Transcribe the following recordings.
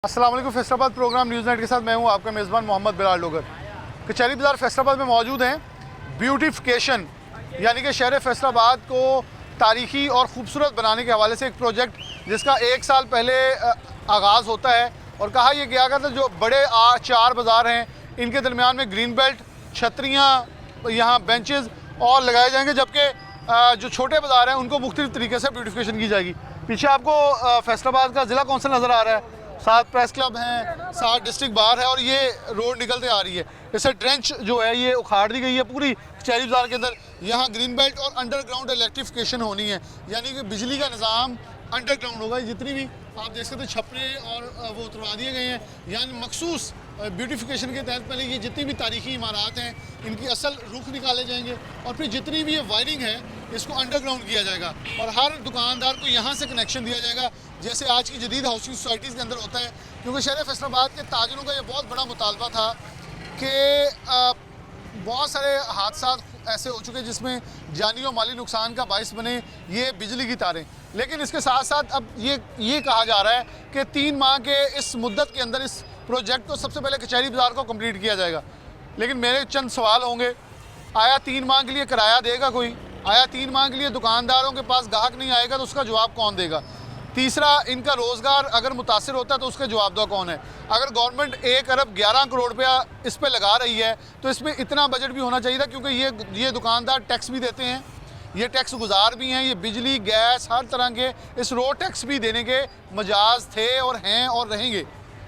अस्सलाम वालेकुम। Faisalabad programme news night के साथ मैं हूं आपका मेज़बान मोहम्मद बिलाल लोगर। कचहरी बाज़ार फैसलाबाद में मौजूद हैं। ब्यूटिफिकेशन यानी कि शहर फैसलाबाद को तारीख़ी और ख़ूबसूरत बनाने के हवाले से एक प्रोजेक्ट जिसका 1 साल पहले आगाज़ होता है और कहा यह गया था जो बड़े 4 बाज़ार हैं इनके दरमियान में ग्रीन बेल्ट, छतरियाँ, यहाँ बेंचेस और लगाए जाएंगे, जबकि जो छोटे बाज़ार हैं उनको मुख्तलिफ़ तरीके से ब्यूटिफिकेशन की जाएगी। पीछे आपको फैसलाबाद का ज़िला कौंसिल नज़र आ रहा है, साथ प्रेस क्लब हैं, साथ डिस्ट्रिक्ट बार है और ये रोड निकलते आ रही है। इससे ट्रेंच जो है ये उखाड़ दी गई है पूरी कचहरी बाज़ार के अंदर। यहाँ ग्रीन बेल्ट और अंडरग्राउंड इलेक्ट्रिफिकेशन होनी है, यानी कि बिजली का निज़ाम अंडरग्राउंड होगा। जितनी भी आप देख सकते हैं छपरे और वो उतरवा दिए गए हैं, यानी मखसूस ब्यूटिफिकेशन के तहत पहले ये जितनी भी तारीखी इमारत हैं इनकी असल रुख निकाले जाएंगे और फिर जितनी भी ये वायरिंग है इसको अंडरग्राउंड किया जाएगा और हर दुकानदार को यहाँ से कनेक्शन दिया जाएगा, जैसे आज की जदीद हाउसिंग सोसाइटीज़ के अंदर होता है। क्योंकि शहर फैसलाबाद के ताजरों का ये बहुत बड़ा मुतालबा था कि बहुत सारे हादसा ऐसे हो चुके जिसमें जानी और माली नुकसान का बायस बने ये बिजली की तारें। लेकिन इसके साथ साथ अब ये कहा जा रहा है कि 3 माह के इस मुद्दत के अंदर इस प्रोजेक्ट को सबसे पहले कचहरी बाज़ार को कंप्लीट किया जाएगा। लेकिन मेरे चंद सवाल होंगे, आया 3 माह के लिए किराया देगा कोई? आया 3 माह के लिए दुकानदारों के पास ग्राहक नहीं आएगा तो उसका जवाब कौन देगा? तीसरा, इनका रोज़गार अगर मुतासर होता है तो उसका जवाबदेह कौन है? अगर गवर्नमेंट 1 अरब 11 करोड़ रुपया इस पर लगा रही है तो इसमें इतना बजट भी होना चाहिए था, क्योंकि ये दुकानदार टैक्स भी देते हैं, ये टैक्स गुजार भी हैं, ये बिजली गैस हर तरह के इस रोड टैक्स भी देने के मजाज थे और हैं और रहेंगे।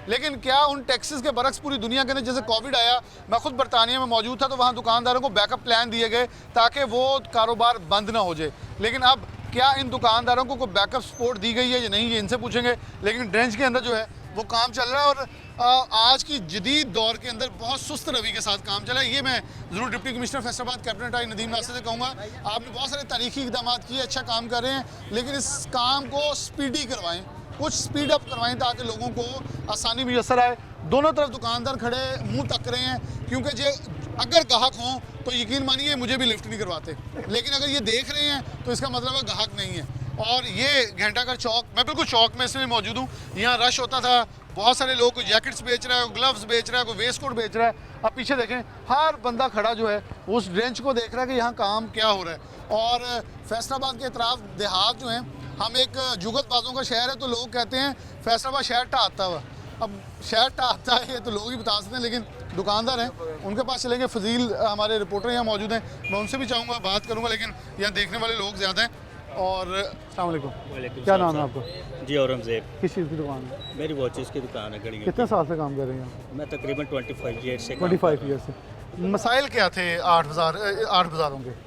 लेकिन क्या उन टैक्सेस के बरक्स पूरी दुनिया के अंदर, जैसे कोविड आया, मैं खुद बरतानिया में मौजूद था तो वहाँ दुकानदारों को बैकअप प्लान दिए गए ताकि वो कारोबार बंद ना हो जाए। लेकिन अब क्या इन दुकानदारों को कोई बैकअप सपोर्ट दी गई है या नहीं, ये इनसे पूछेंगे। लेकिन ड्रेंच के अंदर जो है वो काम चल रहा है और आज की जदीद दौर के अंदर बहुत सुस्त रवि के साथ काम चला है। ये मैं ज़रूर डिप्टी कमिश्नर फैसलाबाद कैप्टन टाई नदीम नासिर से कहूँगा, आपने बहुत सारे तारीखी इक़दाम किए, अच्छा काम कर रहे हैं, लेकिन इस काम को स्पीडी करवाएँ, कुछ स्पीड अप करवाएं ताकि लोगों को आसानी मुयसर आए। दोनों तरफ दुकानदार खड़े मुंह तक रहे हैं, क्योंकि जो अगर ग्राहक हों तो यकीन मानिए मुझे भी लिफ्ट नहीं करवाते, लेकिन अगर ये देख रहे हैं तो इसका मतलब है ग्राहक नहीं है। और ये घंटाघर चौक, मैं बिल्कुल चौक में इसमें मौजूद हूँ, यहाँ रश होता था, बहुत सारे लोग कोई जैकेट्स बेच रहा है, कोई ग्लव्स बेच रहा है, कोई वेस्ट कोट बेच रहा है। अब पीछे देखें, हर बंदा खड़ा जो है उस ड्रेंच को देख रहा है कि यहाँ काम क्या हो रहा है। और फैसलाबाद के अतराफ देहात जो हैं, हम एक जुगतबाजों का शहर है तो लोग कहते हैं फैसलाबाद शहर ढाता हुआ। अब शहर ढाता है तो लोग ही बता सकते हैं, लेकिन दुकानदार हैं उनके पास चलेंगे। फजील हमारे रिपोर्टर यहाँ मौजूद हैं, मैं उनसे भी चाहूँगा बात करूँगा, लेकिन यहाँ देखने वाले लोग ज़्यादा हैं। और अस्सलाम वालेकुम, क्या नाम है आपका? जी औरंगज़ेब। किस चीज़ की दुकान है? मेरी वॉचेस की दुकान है घड़ी। कितने साल से काम कर रहे हैं? मैं तकरीबन 25 ईयर से 25 ईयर से। मसाइल क्या थे 8 बाज़ारों के?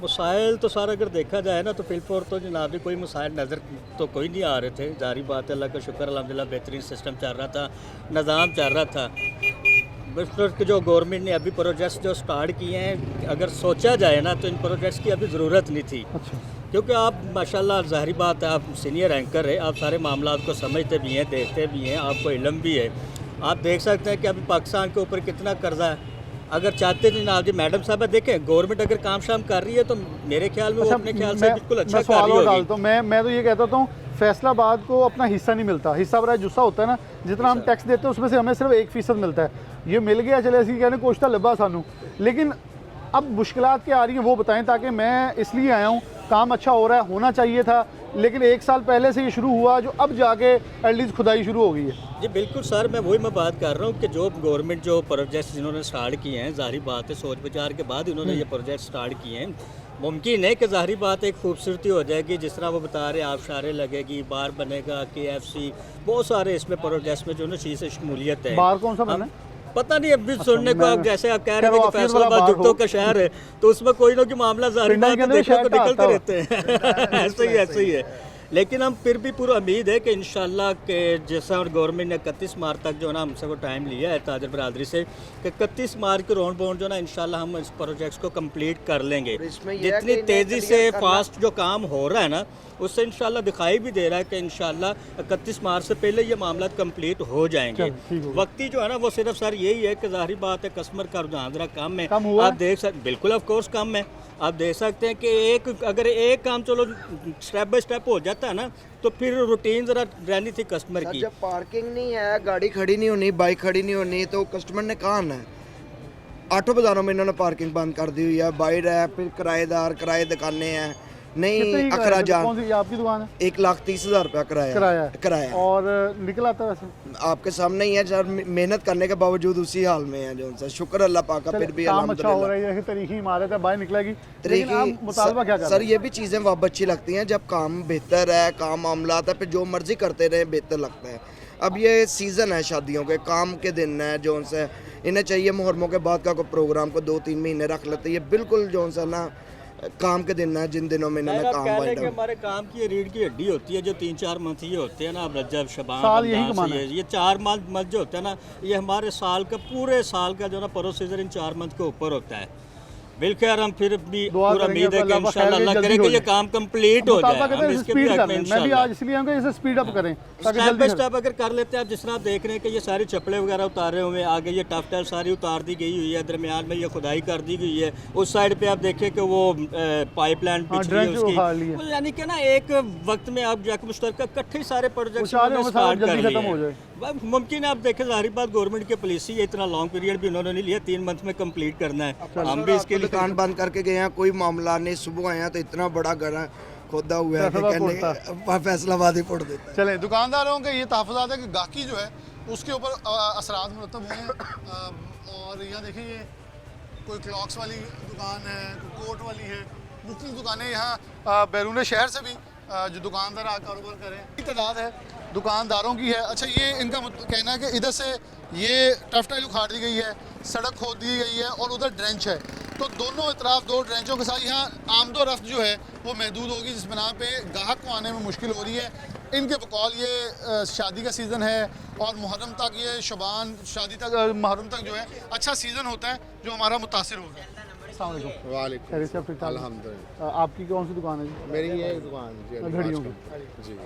मसाइल तो सारा अगर देखा जाए ना तो फिलफोर तो जनाब जी कोई मसाइल नज़र तो कोई नहीं आ रहे थे। जारी बात है, अल्लाह का शुक्र अल्हम्दुलिल्लाह बेहतरीन सिस्टम चल रहा था, निज़ाम चल रहा था। बस जो गवर्नमेंट ने अभी प्रोजेक्ट्स जो स्टार्ट किए हैं, अगर सोचा जाए ना तो इन प्रोजेक्ट्स की अभी ज़रूरत नहीं थी। अच्छा। क्योंकि आप माशाल्लाह ज़ाहिर बात है, आप सीनियर एंकर है, आप सारे मामलात को समझते भी हैं, देखते भी हैं, आपको इल्म भी है। आप देख सकते हैं कि अभी पाकिस्तान के ऊपर कितना कर्जा है। अगर चाहते थे ना जी मैडम साहब देखें, गवर्नमेंट अगर काम शाम कर रही है तो मेरे ख्याल में वो अपने ख्याल से बिल्कुल अच्छा कर रही होगी। तो मैं तो ये कहता हूँ फैसलाबाद को अपना हिस्सा नहीं मिलता, हिस्सा बड़ा जुस्सा होता है ना, जितना हम टैक्स देते हैं उसमें से हमें सिर्फ 1% मिलता है। ये मिल गया चले ऐसी कहने कोशिश लब्बा सानू, लेकिन अब मुश्किलात क्या आ रही हैं वो बताएं, ताकि मैं इसलिए आया हूँ। काम अच्छा हो रहा है, होना चाहिए था, लेकिन 1 साल पहले से ये शुरू हुआ जो अब जाके एटलीस्ट खुदाई शुरू हो गई है। जी बिल्कुल सर, मैं वही बात कर रहा हूँ कि जो गवर्नमेंट जो प्रोजेक्ट्स जिन्होंने स्टार्ट किए हैं, जाहिर बात है सोच विचार के बाद इन्होंने ये प्रोजेक्ट स्टार्ट किए हैं। मुमकिन है कि जाहिर बात है एक खूबसूरती हो जाएगी, जिस तरह वो बता रहे हैं, आबशारें लगेगी, बार बनेगा, KFC, बहुत सारे इसमें प्रोजेक्ट्स में जो ना चीज़ें शमूलियत है। बार कौन सा बना? पता नहीं, अभी सुनने को आप जैसे आप कह रहे हैं कि फैसलाबाद जुगतों का शहर है तो उसमें कोई ना कोई मामला जाहिर बात है देखने को निकलते रहते हैं। ऐसे ही है। लेकिन हम फिर भी पूरा उम्मीद है कि इंशाल्लाह के जैसा गवर्नमेंट ने 31 मार्च तक जो ना हमसे वो टाइम लिया है ताजर बरादरी से कि 31 मार्च के राउंड बाउंड जो ना इंशाल्लाह हम इस प्रोजेक्ट्स को कंप्लीट कर लेंगे। जितनी तेज़ी से फास्ट जो काम हो रहा है ना उससे इंशाल्लाह दिखाई भी दे रहा है कि इंशाल्लाह 31 मार्च से पहले ये मामला कंप्लीट हो जाएंगे। वक्ती जो है ना वो सिर्फ सर यही है कि जाहिर बात है कस्टमर का रुझान ज़रा कम है। आप देख सकते बिल्कुल ऑफ कोर्स कम है। आप देख सकते हैं कि अगर एक काम चलो स्टेप बाय स्टेप हो जाता जाता है ना तो फिर रूटीन ज़रा रहनी थी कस्टमर सर की। जब पार्किंग नहीं है, गाड़ी खड़ी नहीं होनी, बाइक खड़ी नहीं होनी, तो कस्टमर ने कहाँ आना है? 8 बाज़ारों में इन्होंने पार्किंग बंद कर दी हुई है, बाहर है, फिर किराएदार, किराए दुकानें हैं, कितने नहीं की किराया? अखराजात। कौन सी ये आपकी दुकान है? 1,30,000 रुपया किराया किराया है। किराया। और निकल आता है वैसे? आपके सामने ही है सर, मेहनत करने के बावजूद उसी हाल में है जो सर। शुक्र अल्लाह पाक का, फिर भी काम अच्छा हो अल्हम्दुलिल्लाह। रहा है, तरीकी इमारत है, बाहर निकलेगी, लेकिन आप मुतालबा क्या कर सर रहे हैं? ये भी चीज़ें वाब अच्छी लगती हैं जब काम बेहतर है, काम मामलात है, फिर जो मर्जी करते रहे बेहतर लगता है। अब ये सीज़न है शादियों के, काम के दिन है जो से इन्हें चाहिए मुहर्रमों के बाद का कोई प्रोग्राम को 2-3 महीने रख लेते, ये बिल्कुल जो सा ना काम के दिन है जिन दिनों में इन्होंने आप काम कह लें वाइंड कि हमारे काम की रीढ़ की हड्डी होती है जो 3-4 मंथ ये होते हैं ना, अब रजब शबान साल यही रमज़ान कमाना ये 4 मंथ जो होते हैं ना, ये हमारे साल का पूरे साल का जो ना प्रोसीजर इन 4 मंथ के ऊपर होता है। बिल्कुल हम फिर भी दुआ पूरा करेंगे उम्मीद है कि अल्लाह इंशाल्लाह अल्लाह जल्दी करे हो कि ये जाए। काम कंप्लीट हो जाए। मुतालबा कहते हम हैं इसे इसके स्पीड भी कर हक में लें। मैं भी इंशाल्लाह आज इसलिए आऊँगा इसे स्पीड अप करें ताकि स्टेप जल्दी बाय स्टेप अगर कर लेते हैं आप, जिस तरह आप देख रहे हैं कि ये सारी चप्पलें वगैरह उतारे हुए हैं, आगे ये टफ टाइल सारी उतार दी गई हुई है, दरमियान में ये खुदाई कर दी गई है, उस साइड पे आप देखें कि वो पाइपलाइन हाँ, पिछली है ड्रेंच उखाड़ ली है। उसकी, यानी कि ना एक वक्त में आप जाकर मुश्तरका इकट्ठे सारे प्रोजेक्ट चाह रहे हो सारा जल्दी खत्म हो जाए। मुमकिन है आप देखें, जाहिर बात गवर्नमेंट की पॉलिसी है, इतना लॉन्ग पीरियड भी उन्होंने नहीं लिया, 3 मंथ में कंप्लीट करना है। हम भी इसके लिए दुकान बंद करके गए हैं, कोई मामला नहीं, सुबह आए हैं तो इतना बड़ा घर खोदा हुआ है कि कहने फैसलाबाद ही पड़ देता है। चले दुकानदारों के ये तहफ़्फ़ुज़ात है कि गाहकी जो है उसके ऊपर असरात मुरतब हुए हैं। और यहाँ देखिए ये कोई क्लॉक्स वाली दुकान है, कोई कोट वाली है, मुख्तलिफ दुकानें यहाँ बैरून शहर से भी जो दुकानदार कारोबार करें तादाद है दुकानदारों की है। अच्छा ये इनका कहना है कि इधर से ये टफ टाइल उखाड़ दी गई है, सड़क खोद दी गई है और उधर ड्रेंच है, तो दोनों इतराफ 2 ड्रेंचों के साथ यहाँ आमदो रफ्त जो है वो महदूद होगी, जिस बना पे गाहक को आने में मुश्किल हो रही है। इनके बकौल ये शादी का सीज़न है और मुहर्रम तक ये शबान शादी तक मुहर्रम तक जो है अच्छा सीज़न होता है जो हमारा मुतासिर होगा। अस्सलाम वालेकुम। वालेकुम खैरियत से ठीक ठाक? अल्हम्दुलिल्लाह। आपकी कौन सी दुकान है जी? मेरी ये दुकान जी अभी घड़ियों आज जी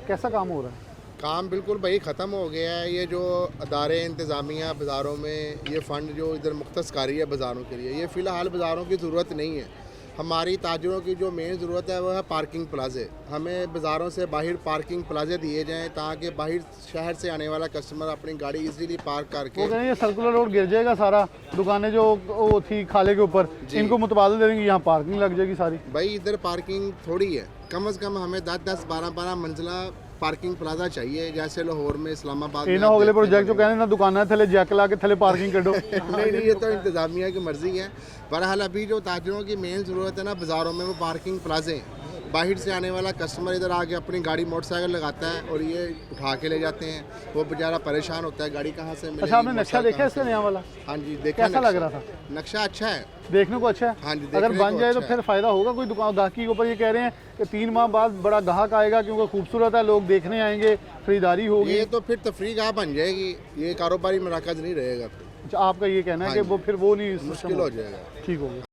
कैसा काम हो रहा है? काम बिल्कुल भाई ख़त्म हो गया है। ये जो अदारे इंतज़ामिया बाज़ारों में ये फ़ंड जो इधर मुख्तस कारी है बाज़ारों के लिए, ये फ़िलहाल बाज़ारों की ज़रूरत नहीं है। हमारी ताजरों की जो मेन ज़रूरत है वो है पार्किंग प्लाजे। हमें बाज़ारों से बाहर पार्किंग प्लाजे दिए जाएँ ताकि बाहर शहर से आने वाला कस्टमर अपनी गाड़ी इजीली पार्क वो करके कह रहे हैं ये सर्कुलर रोड गिर जाएगा सारा, दुकानें जो वो थी खाले के ऊपर इनको मुतबादल दे देंगे, यहाँ पार्किंग लग जाएगी सारी। भाई इधर पार्किंग थोड़ी है, कम से कम हमें 10-10, 12-12 मंजिला पार्किंग प्लाजा चाहिए, जैसे लाहौर में, इस्लामाबाद में। ना अगले प्रोजेक्ट जो कहने ना दुकान थले जैक ला के थले पार्किंग कर दो। नहीं ये तो इंतज़ामिया की मर्ज़ी है। बहरहाल अभी जो ताजरों की मेन ज़रूरत है ना बाज़ारों में वो पार्किंग प्लाजे हैं। बाहर से आने वाला कस्टमर इधर आके अपनी गाड़ी मोटरसाइकिल लगाता है और ये उठा के ले जाते हैं, वो बेचारा परेशान होता है गाड़ी कहाँ से मिलेगी। अच्छा आपने नक्शा मोटरसाइकिल देखा कहाँ इसका से नया वाला? हाँ जी देखा। कैसा लग रहा था? नक्शा अच्छा है, देखने को अच्छा है। हाँ जी, अगर देखने बन को जाए तो अच्छा फिर फ़ायदा होगा कोई दुकान गाहकी के ऊपर। ये कह रहे हैं कि 3 माह बाद बड़ा गाहक आएगा क्योंकि खूबसूरत है, लोग देखने आएंगे, खरीदारी होगी। ये तो फिर तफरीगाह बन जाएगी, ये कारोबारी मराकज़ नहीं रहेगा, अच्छा आपका ये कहना है कि हाँ वो फिर वो नहीं मुश्किल हो जाएगा। ठीक हो गया।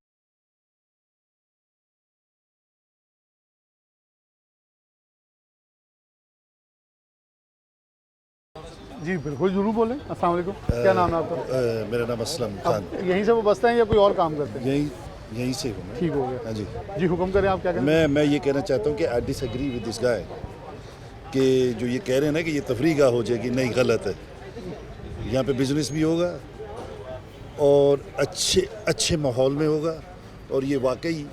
जी बिल्कुल जरूर बोलें। अस्सलाम वालेकुम, क्या नाम है आपका? मेरा नाम असलम खान। यहीं से वो बसते हैं या कोई और काम करते हैं? यहीं से हूँ मैं। ठीक हो गया। हाँ जी। जी हुक्म करें, आप क्या कहते हैं? मैं ये कहना चाहता हूँ कि I disagree with this guy कि जो ये कह रहे हैं ना कि ये तफरीगाह हो जाएगी, नहीं गलत है। यहाँ पे बिजनेस भी होगा और अच्छे माहौल में होगा और ये वाकई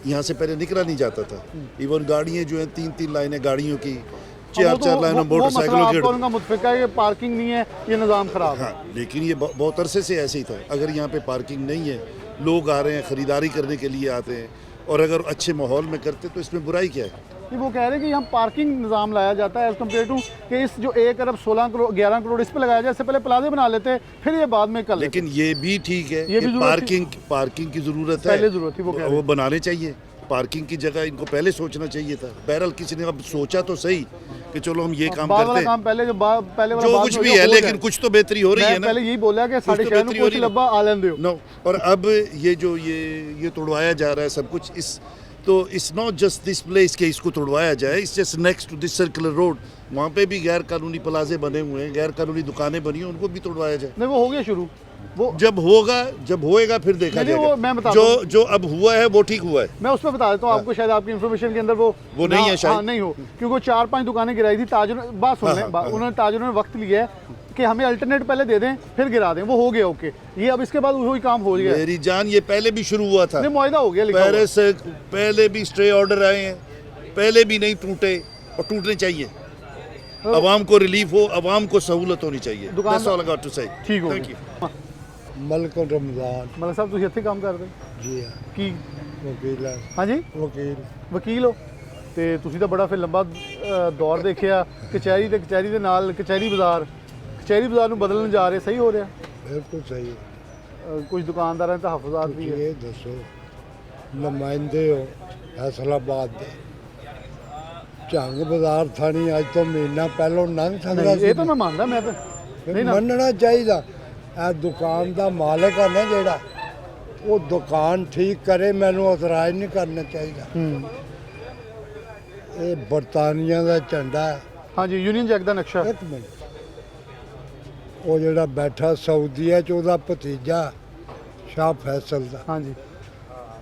यहाँ से पहले निकला नहीं जाता था। इवन गाड़ियाँ जो हैं 3-3 लाइनें गाड़ियों की, 4-4 लाइनें मोटरसाइकिलों की। उनका मुतफिका है, ये पार्किंग नहीं है, ये निज़ाम ख़राब है। हाँ, लेकिन ये बहुत अरसे से ऐसे ही था। अगर यहाँ पे पार्किंग नहीं है, लोग आ रहे हैं, ख़रीदारी करने के लिए आते हैं, और अगर अच्छे माहौल में करते तो इसमें बुराई क्या है? ये वो कह रहे हैं कि यहाँ पार्किंग निज़ाम लाया जाता है एज़ कम्पेयर टू कि इस जो 1 अरब 16 करोड़ 11 करोड़ इस पे लगाया जाए, इससे पहले प्लाजे बना लेते फिर ये बाद में कर लेते। लेकिन ये भी ठीक है ये कि भी पार्किंग की ज़रूरत है, पहले ज़रूरत थी, वो कह रहे वो बनाने चाहिए। पार्किंग की जगह इनको पहले सोचना चाहिए था। बहरहाल किसी ने अब सोचा तो सही कि चलो हम ये काम बाद करते वाला हैं, काम पहले जो पहले वाला जो बाद कुछ में भी हो है, गया। लेकिन कुछ तो बेहतरी हो रही है मैं ना। पहले यही बोला कि साढ़े तो शहर बेहतरी में हो कुछ रही है। लब्बा आलन दो। नो, और अब ये जो ये तोड़वाया जा रहा है सब कुछ, इस तो it's not just this place के इसको तोड़वाया जाए, it's just next to this circular road, वहाँ पे भी गैर कानूनी प्लाजे बने हुए हैं, गैर कानूनी दुकानें बनी हैं, उनको भी तोड़वाया जाए। नहीं वो हो गया शुरू, वो जब होएगा फिर देखा नहीं, वो जाएगा। मैं बताता हूँ। जो अब हुआ है वो ठीक हुआ है। मैं उसमें बता देता हूँ आपको, शायद आपकी इन्फॉर्मेशन के अंदर वो नहीं है शायद। हाँ, नहीं हो, क्योंकि वो 4-5 दुकानें गिराई थी ताजुर, बात सुन लें, उन्होंने ताजुर ने वक्त लिया है कि हमें अल्टरनेट पहले दे दें फिर गिरा दें, वो हो गया ओके। ये अब इसके बाद वही काम हो गया, मेरी जान ये पहले भी शुरू हुआ था, नहीं मुआहदा हो गया लिखा हुआ। पहले से पहले भी स्टे ऑर्डर आए हैं, पहले भी नहीं टूटे और टूटने चाहिए। आवाम को रिलीफ हो, आवाम को सहूलत होनी चाहिए। दुकान- That's all I got to say. ठीक हो Thank you. गया। ਮਲਕ ਰਮਜ਼ਾਨ ਮਲਕ ਸਾਹਿਬ ਤੁਸੀਂ ਇੱਥੇ ਕੰਮ ਕਰਦੇ ਜੀ ਹਾਂ ਕੀ? ਵਕੀਲ ਹੈ ਹਾਂਜੀ ਵਕੀਲ ਵਕੀਲ ਹੋ, ਤੇ ਤੁਸੀਂ ਤਾਂ ਬੜਾ ਫਿਰ ਲੰਬਾ ਦੌਰ ਦੇਖਿਆ, ਕਚਹਿਰੀ ਤੇ ਕਚਹਿਰੀ ਦੇ ਨਾਲ ਕਚਹਿਰੀ ਬਾਜ਼ਾਰ ਨੂੰ ਬਦਲਣ ਜਾ ਰਹੇ, ਸਹੀ ਹੋ ਰਿਹਾ? ਬਿਲਕੁਲ ਸਹੀ ਹੈ ਕੁਝ ਦੁਕਾਨਦਾਰਾਂ ਦੇ ਤਹਫਜ਼ਾਤ ਵੀ ਤੁਸੀਂ ਹੈ। ਇਹ ਦੱਸੋ ਨੁਮਾਇੰਦੇ ਹੋ ਫੈਸਲਾਬਾਦ ਦੇ ਝੰਗ ਬਾਜ਼ਾਰ ਥਾਣੀ ਅੱਜ ਤੋਂ ਮਹੀਨਾ ਪਹਿਲਾਂ ਲੰਘ ਸਕਦਾ ਨਹੀਂ, ਸੀ ਇਹ ਤਾਂ ਮੈਂ ਮੰਨਦਾ, ਮੈਂ ਤਾਂ ਨਹੀਂ ਨਾ, ਮੰਨਣਾ ਚਾਹੀਦਾ ਇਹ ਦੁਕਾਨ ਦਾ ਮਾਲਕ ਹੈ ਨਾ ਜਿਹੜਾ ਉਹ ਦੁਕਾਨ ਠੀਕ ਕਰੇ ਮੈਨੂੰ ਇਤਰਾਜ਼ ਨਹੀਂ ਕਰਨਾ ਚਾਹੀਦਾ ਇਹ ਬਰਤਾਨੀਆ ਦਾ ਝੰਡਾ ਹੈ ਹਾਂਜੀ ਯੂਨੀਅਨ ਜੈਕ ਦਾ ਨਕਸ਼ਾ, ਇੱਕ ਮਿੰਟ ਉਹ ਜਿਹੜਾ ਬੈਠਾ ਸਾਊਦੀਆ ਚ ਉਹਦਾ ਭਤੀਜਾ ਸ਼ਾਹ ਫੈਸਲ ਦਾ ਹਾਂਜੀ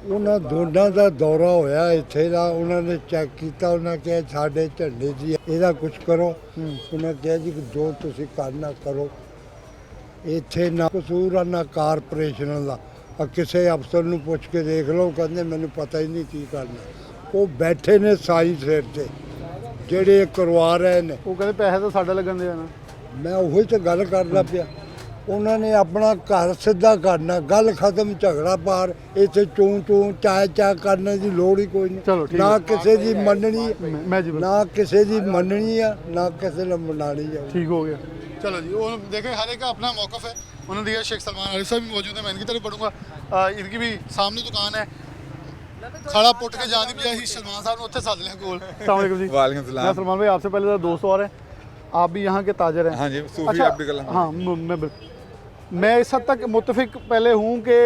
ਉਹਨਾਂ ਦੋਨਾਂ ਦਾ ਦੌਰਾ ਹੋਇਆ ਇੱਥੇ ਦਾ ਉਹਨਾਂ ਨੇ ਚੈੱਕ ਕੀਤਾ ਉਹਨਾਂ ਕਿਹਾ ਸਾਡੇ ਝੰਡੇ ਦੀ ਇਹਦਾ ਕੁਝ ਕਰੋ ਉਹਨਾਂ ਕਿਹਾ ਜੀ ਕਿ ਜੋ ਤੁਸੀਂ ਕਰਨਾ ਕਰੋ ਇੱਥੇ ਨਾ ਕਸੂਰ ਆ ਨਾ ਕਾਰਪੋਰੇਸ਼ਨ ਦਾ ਆ ਕਿਸੇ ਅਫਸਰ ਨੂੰ ਪੁੱਛ ਕੇ ਦੇਖ ਲਓ ਕਹਿੰਦੇ ਮੈਨੂੰ ਪਤਾ ਹੀ ਨਹੀਂ ਕੀ ਕਰਨਾ ਉਹ ਬੈਠੇ ਨੇ ਸਾਈ ਸਿਰ ਤੇ ਜਿਹੜੇ ਇਹ ਕਰਵਾ ਰਹੇ ਨੇ ਉਹ ਕਹਿੰਦੇ ਪੈਸੇ ਤਾਂ ਸਾਡਾ ਲੱਗਣ ਦੇ ਨਾ। ਮੈਂ ਉਹੀ ਤਾਂ ਗੱਲ ਕਰਦਾ ਪਿਆ ਉਹਨਾਂ ਨੇ ਆਪਣਾ ਘਰ ਸਿੱਧਾ ਕਰਨਾ ਗੱਲ ਖਤਮ ਝਗੜਾ ਪਾਰ ਇੱਥੇ ਚੂੰ ਚਾਹ ਕਰਨ ਦੀ ਲੋੜ ਹੀ ਕੋਈ ਚਲੋ ਨਹੀਂ ਠੀਕ ਨਾ ਹੈ। ਕਿਸੇ ਦੀ ਮੰਨਣੀ ਮੈਂ ਜੀ ਨਾ ਕਿਸੇ ਦੀ ਮੰਨਣੀ ਆ ਨਾ ਕਿਸੇ ਨੇ ਮਨਾਣੀ ਆ ठीक हो गया। चलो जी, वो देखें हर एक का अपना मौक़िफ़ है। उन्होंने दिया शेख सलमान आरिफ साहब भी मौजूद है, मैं इनकी तरफ पढ़ूंगा। इनकी भी सामने दुकान है, खड़ा पुट के जाने भी ही सलमान साहब ने उत्थे साध लिया कोल। अस्सलाम वालेकुम जी। वालेकुम मैं सलाम। सलमान भाई आपसे पहले तो दोस्त और हैं, आप भी यहाँ के ताजर हैं। हाँ जी, सूफी अच्छा, अब्दुल कलाम। हाँ मैं इस हद तक मुत्तफिक पहले हूँ कि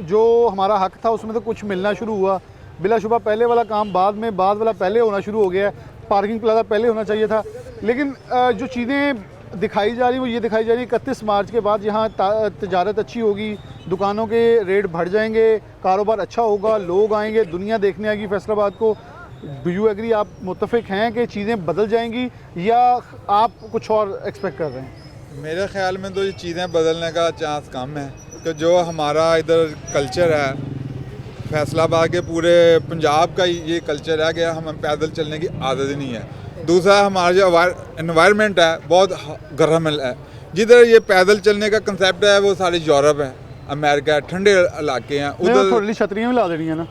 जो हमारा हक था उसमें तो कुछ मिलना शुरू हुआ, बिलाशुबा पहले वाला काम बाद वाला पहले होना शुरू हो गया है। पार्किंग प्लाजा पहले होना चाहिए था, लेकिन जो चीज़ें दिखाई जा रही वो ये दिखाई जा रही है 31 मार्च के बाद यहाँ तजारत अच्छी होगी, दुकानों के रेट बढ़ जाएंगे, कारोबार अच्छा होगा, लोग आएंगे, दुनिया देखने आएगी फैसलाबाद को। डू यू एग्री, आप मुत्तफिक हैं कि चीज़ें बदल जाएंगी या आप कुछ और एक्सपेक्ट कर रहे हैं? मेरे ख्याल में तो ये चीज़ें बदलने का चांस कम है कि जो हमारा इधर कल्चर है, फैसलाबाद के पूरे पंजाब का ये कल्चर है कि हम पैदल चलने की आदत ही नहीं है। दूसरा हमारा जो एनवायरनमेंट है बहुत गर्म है, जिधर ये पैदल चलने का कंसेप्ट है वो सारे यूरोप है, अमेरिका है, ठंडे इलाके हैं उधर, थोड़ी छतरियाँ भी ला देनी है ना।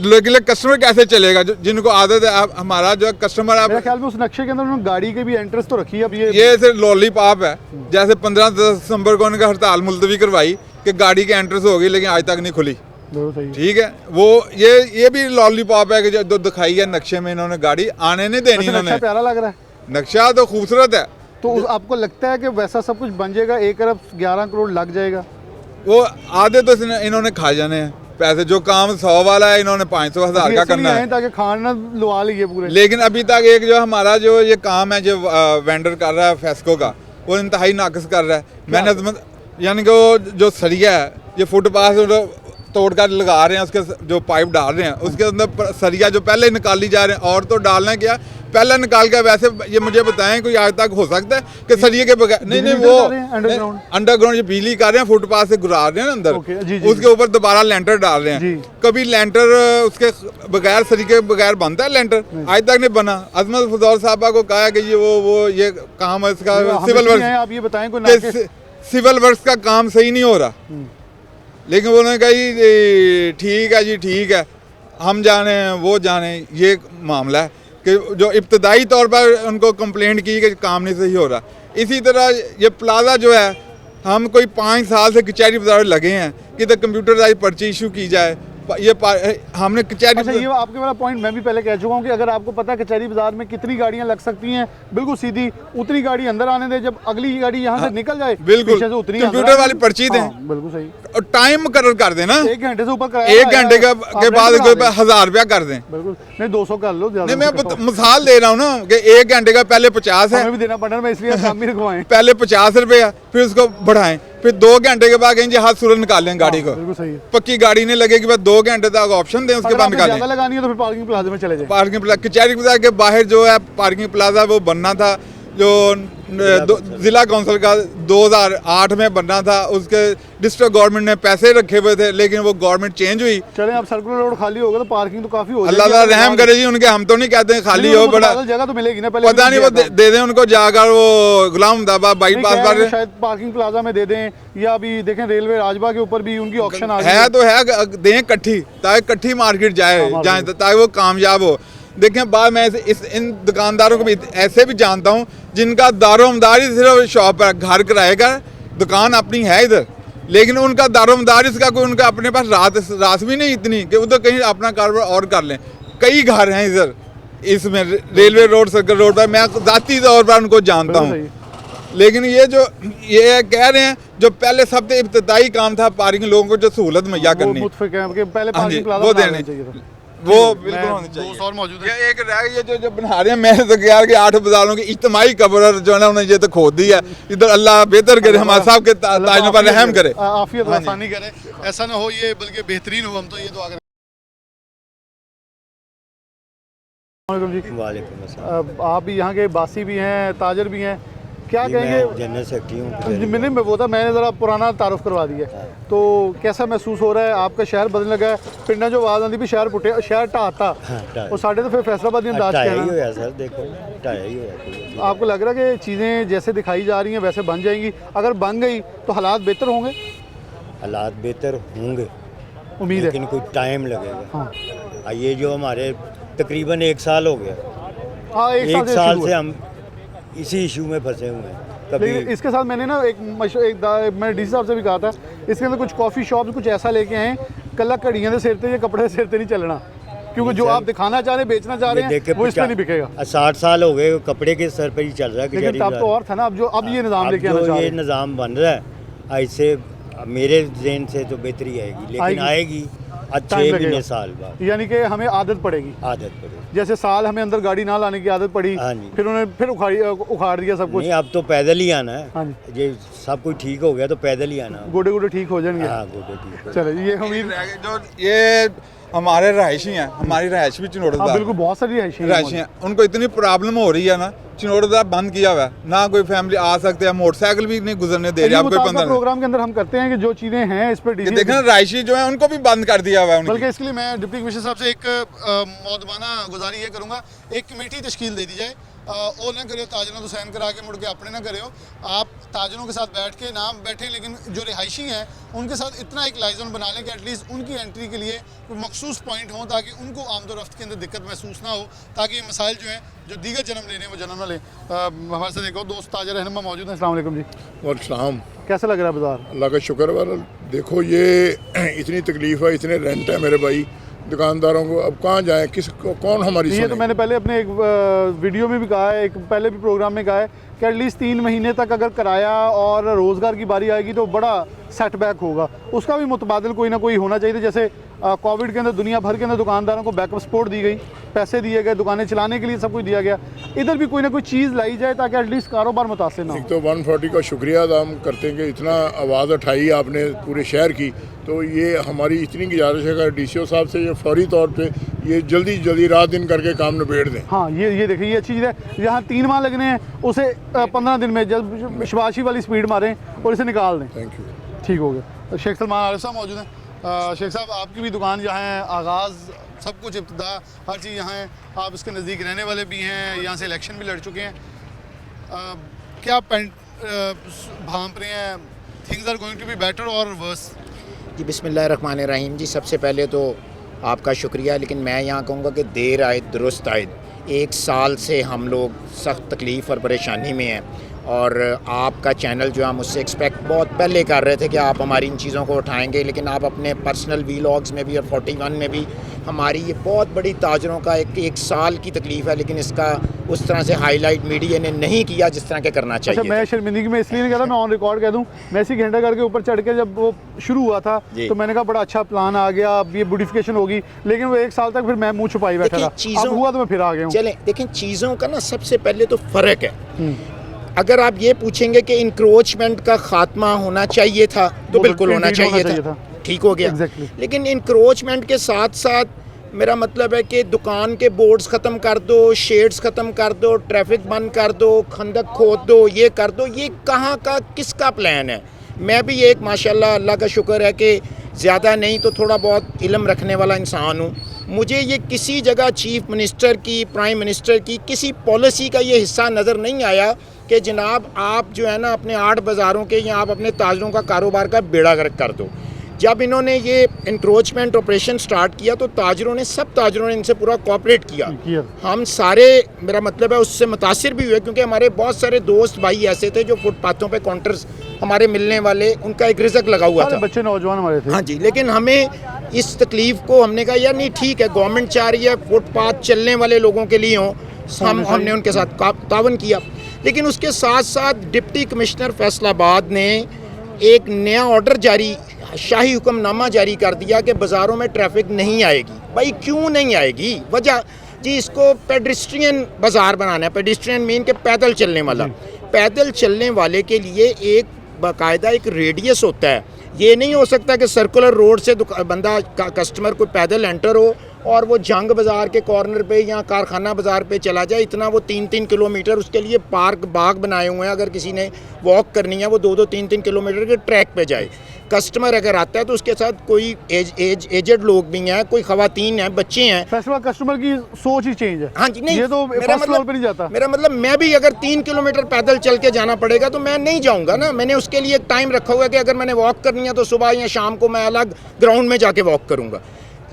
लेकिन कस्टमर कैसे चलेगा जिनको आदत है। अब हमारा जो कस्टमर मेरे है ख्याल में उस नक्शे के अंदर उन्होंने गाड़ी के भी एंट्रेंस तो रखी है। अब ये सिर्फ लॉलीपॉप है, जैसे 15 दिसंबर को उनका हड़ताल मुलतवी करवाई कि गाड़ी की एंट्रेंस होगी लेकिन आज तक नहीं खुली। सही। ठीक है, वो ये भी लॉलीपॉप है कि जो दिखाई है नक्शे में इन्होंने गाड़ी आने नहीं देनी। वैसे नक्शा इन्होंने प्यारा लग रहा है, नक्शा तो खूबसूरत है, तो आपको लगता है कि वैसा सब कुछ बन जाएगा, 1 अरब 11 करोड़ लग जाएगा? वो आधे तो इन्होंने खा जाने हैं पैसे। जो काम 100 वाला है इन्होंने 500,000 का करना है, ताकि खाना लुआ लिए पूरे। लेकिन अभी तक एक जो हमारा जो ये काम है जो वेंडर कर रहा है फेस्को का, वो इंतहाई नाकस कर रहा है। मैंने यानी कि वो जो सरिया है ये फुटपाथ तोड़ कर लगा रहे हैं, उसके जो पाइप डाल रहे हैं उसके अंदर सरिया जो पहले निकाली जा रहे हैं, और तो डालना क्या पहले निकाल के। वैसे ये मुझे बताएं कोई आज तक हो सकता है कि सरिये के बगैर? नहीं वो अंडरग्राउंड ये बिजली कर रहे हैं, फुटपाथ से गुजार रहे हैं अंदर, उसके ऊपर दोबारा लेंटर डाल रहे हैं। कभी लेंटर उसके बगैर सरिये के बगैर बनता है लेंटर? आज तक नहीं बना। अजमत फजौल साहबा को कहा कि ये काम है इसका सिविल वर्क, आप ये बताएं कोई सिविल वर्क्स का काम सही नहीं हो रहा, लेकिन उन्होंने कहा जी ठीक है जी ठीक है, हम जाने वो जाने। ये मामला है कि जो इब्तदाई तौर पर उनको कंप्लेंट की कि काम नहीं सही हो रहा। इसी तरह ये प्लाजा जो है, हम कोई 5 साल से कचहरी बाजार लगे हैं कि तो कंप्यूटराइज पर्ची इशू की जाए। ये हमने कचहरी। अच्छा, ये आपके वाला पॉइंट मैं भी पहले कह चुका हूँ कि अगर आपको पता है कचहरी बाजार में कितनी गाड़ियाँ लग सकती हैं, बिल्कुल सीधी उतनी गाड़ी अंदर आने दें, जब अगली गाड़ी यहाँ से निकल जाए बिल्कुल से उतनी कंप्यूटर वाली पर्ची दें। बिल्कुल सही। और टाइम मुकर्रर कर दें ना, 1 घंटे से ऊपर 1 घंटे के बाद 1000 रुपया कर दें। बिल्कुल नहीं, 200 कर लो। नहीं, मैं मिसाल दे रहा हूँ ना कि 1 घंटे का पहले 50 है, भी देना पड़ना, मैं इसलिए काम भी रखवाएं। पहले 50 रुपया, फिर उसको बढ़ाएं, फिर 2 घंटे के बाद कहें जी हाथ सूरज निकाल लें गाड़ी को, बिल्कुल सही है। पक्की गाड़ी नहीं लगेगी, बस 2 घंटे तक ऑप्शन दें, उसके अगर बाद आपने निकालें। ज़्यादा लगानी है तो फिर पार्किंग प्लाजा में चले जाए। पार्किंग प्लाजा, कचहरी प्लाजा के बाहर जो है पार्किंग प्लाजा वो बनना था, जो ज़िला काउंसिल का 2008 में बनना था, उसके डिस्ट्रिक्ट गवर्नमेंट ने पैसे रखे हुए थे, लेकिन वो गवर्नमेंट चेंज हुई। चले अब सर्कुलर रोड खाली होगा तो पार्किंग तो काफ़ी हो अल्लाह ताला रहम करे जी उनके, हम तो नहीं कहते हैं खाली हो, बड़ा जगह तो मिलेगी ना, पहले पता नहीं वो दे दें उनको जाकर, वो गुलाम मुहम्मद बाईपास पर शायद पार्किंग प्लाजा में दे दें, या अभी देखें रेलवे राजबाग के ऊपर भी उनकी ऑप्शन आ गई है तो है, दें इकट्ठी, ताकि इकट्ठी मार्केट जाए ताकि वो कामयाब हो। देखें बाद में इन दुकानदारों को भी ऐसे भी जानता हूँ जिनका दारोमदार ही सिर्फ शॉप है, घर किराए का, दुकान अपनी है इधर, लेकिन उनका दारोमदार इसका कोई, उनका अपने पास रास भी नहीं इतनी कि उधर कहीं अपना कारोबार और कर लें। कई घर हैं इधर इसमें रेलवे रोड, सर्कल रोड पर, मैं ज़ाती तौर पर उनको जानता हूँ। लेकिन ये कह रहे हैं जो पहले सबसे इब्तदाई काम था पार्किंग, लोगों को जो सहूलत मुहैया करनी, पहले हाँ जी, पार्किंग प्लाजा वो बनाना देने चाहिए था। वो बिल्कुल होनी चाहिए। दोस्त और मौजूद है। ये एक रह गई है जो बना रहे हैं, मैं तो कह रहा कि 8 बाजारों की इज्तिमाई कब्र जो है ना उन्होंने ये तो खोद दी है। इधर अल्लाह बेहतर करे, हमारे साहब के ताजों पर रहम करे, आफियत और हाँ जी। आसानी करे, ऐसा ना हो ये बल्कि बेहतरीन हो, हम तो ये दुआ करें। जी वालेकुम अस्सलाम। आप भी यहाँ के बासी भी हैं, ताजर भी हैं, क्या जी, कहेंगे? मैं जनरल सेक्रेटरी हूँ। मैंने वो था, मैंने ज़रा पुराना तारुफ करवा दिया, तो कैसा महसूस हो रहा है? आपका शहर बदलने लगा है, पिंडा जो आवाज़ आती भी शहर पुटे, शहर ढाता और साढ़े तो फिर फैसलाबाद की अंदाज टाया ही कहना। होया सर, देखो टाया ही होया। आपको लग रहा है कि चीज़ें जैसे दिखाई जा रही हैं वैसे बन जाएंगी? अगर बन गई तो हालात बेहतर होंगे? हालात बेहतर होंगे, उम्मीद है। लेकिन कोई टाइम लगेगा। हाँ ये जो हमारे तकरीबन 1 साल हो गया, हाँ, एक 1 साल शुरू से हुआ। हम इसी इशू में फंसे हुए हैं। लेकिन कभी इसके साथ मैंने ना मैंने डीसी साहब से भी कहा था, इसके अंदर कुछ कॉफ़ी शॉप्स कुछ ऐसा लेके आए, कल घड़ियाँ दे सिर ते या कपड़े सिर ते नहीं चलना, क्योंकि जो आप दिखाना चाह रहे हैं, बेचना चाह रहे हैं, वो इसमें नहीं बिकेगा। 60 साल हो गए कपड़े के सर पर ही चल रहा है। लेकिन कचहरी तब तो और था ना, अब ये निज़ाम अब लेके आना जो चाह रहे ये हैं। निज़ाम बन रहा है, ऐसे मेरे ज़हन से तो बेहतरी आएगी, लेकिन आएगी अच्छे टाइम महीने लगेगा। साल बाद यानी कि हमें आदत पड़ेगी, आदत पड़ेगी। जैसे साल हमें अंदर गाड़ी ना लाने की आदत पड़ी, हाँ जी। फिर उन्हें फिर उखाड़ दिया सब कुछ। नहीं, अब तो पैदल ही आना हाँ है। जी। ये सब कुछ ठीक हो गया तो पैदल ही आना। गोडे गोडे ठीक हो जाएंगे। हाँ, गोडे ठीक हो। चलो ये उम्मीद। जो ये हमारे रहायशी हैं, हमारी रहायश भी हाँ चिनोड़दार बिल्कुल, बहुत सारी रहायशी हैं, उनको इतनी प्रॉब्लम हो रही है ना, चिनोड़दार बंद किया हुआ है ना, कोई फैमिली आ सकते हैं, मोटरसाइकिल भी नहीं गुजरने दे रही। आपको पता प्रोग्राम के अंदर हम करते हैं कि जो चीज़ें हैं इस पर देखें ना, रहायशी जो है उनको भी बंद कर दिया हुआ है। बल्कि इसके लिए मैं डिप्टी कमिश्नर साहब से एक मौदबाना गुजारी ये करूँगा, एक कमेटी तश्कील दे दी जाए, वो ना करो ताजरों तो सैन करा के मुड़ के अपने ना करो, आप ताजरों के साथ बैठ के ना बैठें, लेकिन जो रिहायशी हैं उनके साथ इतना एक लाइजन बना लें कि एटलीस्ट उनकी एंट्री के लिए कोई मखसूस पॉइंट हो, ताकि उनको आमदोरफ्त के अंदर दिक्कत महसूस ना हो, ताकि ये मसाइल जो हैं जो दीगर जन्म लेने वो जन्म ना लें। हमारे साथ एक और दोस्त ताजर रहनुमा मौजूद हैं। अस्सलाम वालेकुम जी, वालेकुम। कैसा लग रहा है बाजार? अल्लाह का शुक्र है। देखो ये इतनी तकलीफ़ है, इतने रेंट है मेरे भाई दुकानदारों को, अब कहाँ जाएं, कौन हमारी ये तो सुने? मैंने पहले अपने एक वीडियो में भी कहा है, एक पहले भी प्रोग्राम में कहा है कि एटलीस्ट 3 महीने तक अगर किराया और रोज़गार की बारी आएगी तो बड़ा सेटबैक होगा, उसका भी मुतबादिल कोई ना कोई होना चाहिए। जैसे कोविड के अंदर दुनिया भर के अंदर दुकानदारों को बैकअप सपोर्ट दी गई, पैसे दिए गए, दुकानें चलाने के लिए सब कुछ दिया गया, इधर भी कोई ना कोई चीज़ लाई जाए ताकि एटलीस्ट कारोबार मुतासर ना एक हो। तो 140 का शुक्रिया अदा हम करते हैं कि इतना आवाज़ उठाई आपने पूरे शहर की, तो ये हमारी इतनी गुजारिश है कि DCO साहब से ये फौरी तौर पे ये जल्दी जल्दी रात दिन करके काम निबेड़ दें। हाँ, ये देखिए, ये अच्छी चीज़ है। जहाँ 3 माह लगने हैं उसे 15 दिन में जब शबाशी वाली स्पीड मारें और इसे निकाल दें। Thank you. ठीक हो गया। शेख सलमान आरिफ साहब मौजूद हैं। शेख साहब, आपकी भी दुकान यहाँ है, आगाज़ सब कुछ इब्तिदा हर चीज़ यहाँ है, आप इसके नज़दीक रहने वाले भी हैं, यहाँ से इलेक्शन भी लड़ चुके हैं, क्या भांप रहे हैं things are going to be better और वर्स? जी बिस्मिल्लाहिर्रहमानिर्रहीम। जी सबसे पहले तो आपका शुक्रिया, लेकिन मैं यहाँ कहूँगा कि देर आए दुरुस्त आए। 1 साल से हम लोग सख्त तकलीफ़ और परेशानी में हैं, और आपका चैनल जो हम उससे एक्सपेक्ट बहुत पहले कर रहे थे कि आप हमारी इन चीज़ों को उठाएंगे, लेकिन आप अपने पर्सनल वीलॉग्स में भी और 41 में भी हमारी ये बहुत बड़ी ताजरों का एक साल की तकलीफ़ है, लेकिन इसका उस तरह से हाईलाइट मीडिया ने नहीं किया जिस तरह के करना चाहिए। अच्छा, मैं शर्मिंदगी में इसलिए नहीं कहता, मैं ऑन रिकॉर्ड कह दूं, मैं इसी घंटा घर के ऊपर चढ़ के जब वो शुरू हुआ था तो मैंने कहा बड़ा अच्छा प्लान आ गया, अब ये ब्यूटिफिकेशन होगी, लेकिन वो 1 साल तक फिर मैं मुँह छुपाई बैठा था, अब हुआ तो मैं फिर आ गया हूँ। चलें देखें, चीज़ों का ना सबसे पहले तो फ़र्क है। अगर आप ये पूछेंगे कि इंक्रोचमेंट का खात्मा होना चाहिए था तो बिल्कुल होना चाहिए था, ठीक हो गया। लेकिन इंक्रोचमेंट के साथ साथ मेरा मतलब है कि दुकान के बोर्ड्स ख़त्म कर दो, शेड्स ख़त्म कर दो, ट्रैफिक बंद कर दो, खंदक खोद दो, ये कर दो, ये कहाँ का किसका प्लान है? मैं भी एक माशाल्लाह अल्लाह का शुक्र है कि ज़्यादा नहीं तो थोड़ा बहुत इल्म रखने वाला इंसान हूँ। मुझे ये किसी जगह चीफ मिनिस्टर की, प्राइम मिनिस्टर की किसी पॉलिसी का ये हिस्सा नज़र नहीं आया कि जनाब आप जो है ना अपने 8 बाज़ारों के या आप अपने ताजरों का कारोबार का बेड़ा गर्क कर दो। जब इन्होंने ये इंक्रोचमेंट ऑपरेशन स्टार्ट किया तो ताजरों ने, सब ताजरों ने इनसे पूरा कोऑपरेट किया। हम सारे, मेरा मतलब है उससे मुतासिर भी हुए, क्योंकि हमारे बहुत सारे दोस्त भाई ऐसे थे जो फुटपाथों पे काउंटर्स हमारे मिलने वाले, उनका एक रिज़्क लगा हुआ था, बच्चे नौजवान हमारे थे। हाँ जी, लेकिन हमें इस तकलीफ़ को, हमने कहा यार नहीं ठीक है, गवर्नमेंट चाह रही है फुटपाथ चलने वाले लोगों के लिए हों, हमने उनके साथ तावन किया। लेकिन उसके साथ साथ डिप्टी कमिश्नर फैसलाबाद ने एक नया ऑर्डर जारी, शाही हुक्मनामा जारी कर दिया कि बाज़ारों में ट्रैफिक नहीं आएगी। भाई क्यों नहीं आएगी? वजह जी, इसको पेडेस्ट्रियन बाज़ार बनाना है। पेडेस्ट्रियन मीन के पैदल चलने वाला। पैदल चलने वाले के लिए एक बाकायदा एक रेडियस होता है। ये नहीं हो सकता कि सर्कुलर रोड से बंदा कस्टमर को पैदल एंटर हो और वो जंग बाज़ार के कॉर्नर पे या कारखाना बाज़ार पे चला जाए। इतना वो 3-3 किलोमीटर उसके लिए पार्क बाग बनाए हुए हैं। अगर किसी ने वॉक करनी है वो 2-2 3-3 किलोमीटर के ट्रैक पे जाए। कस्टमर अगर आता है तो उसके साथ कोई एजेड लोग भी हैं, कोई ख़वातीन हैं, बच्चे हैं। फैसला कस्टमर की सोच ही चेंज है। हाँ जी, नहीं, ये तो मेरा मतलब पे नहीं जाता। मेरा मतलब मैं भी अगर 3 किलोमीटर पैदल चल के जाना पड़ेगा तो मैं नहीं जाऊँगा ना। मैंने उसके लिए एक टाइम रखा हुआ है कि अगर मैंने वॉक करनी है तो सुबह या शाम को मैं अलग ग्राउंड में जाके वॉक करूँगा।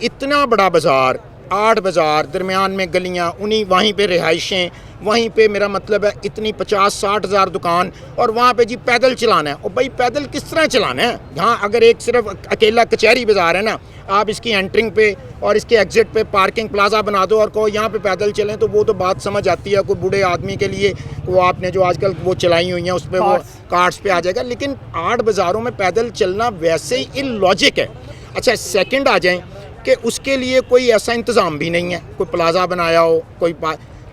इतना बड़ा बाज़ार, 8 बाज़ार, दरमियान में गलियाँ, उन्हीं वहीं पे रिहाइशें, वहीं पे मेरा मतलब है इतनी 50-60 हज़ार दुकान, और वहाँ पे जी पैदल चलाना है। और भाई पैदल किस तरह चलाना है? यहाँ अगर एक सिर्फ अकेला कचहरी बाज़ार है ना, आप इसकी एंट्रिंग पे और इसके एग्ज़िट पे पार्किंग प्लाजा बना दो और कहो यहाँ पे पैदल चलें, तो वो तो बात समझ आती है। कोई बूढ़े आदमी के लिए वो आपने जो आजकल वो चलाई हुई हैं उस पर वो कार्ड्स पे आ जाएगा। लेकिन 8 बाज़ारों में पैदल चलना वैसे ही इलॉजिक है। अच्छा, सेकंड आ जाएं कि उसके लिए कोई ऐसा इंतज़ाम भी नहीं है, कोई प्लाजा बनाया हो, कोई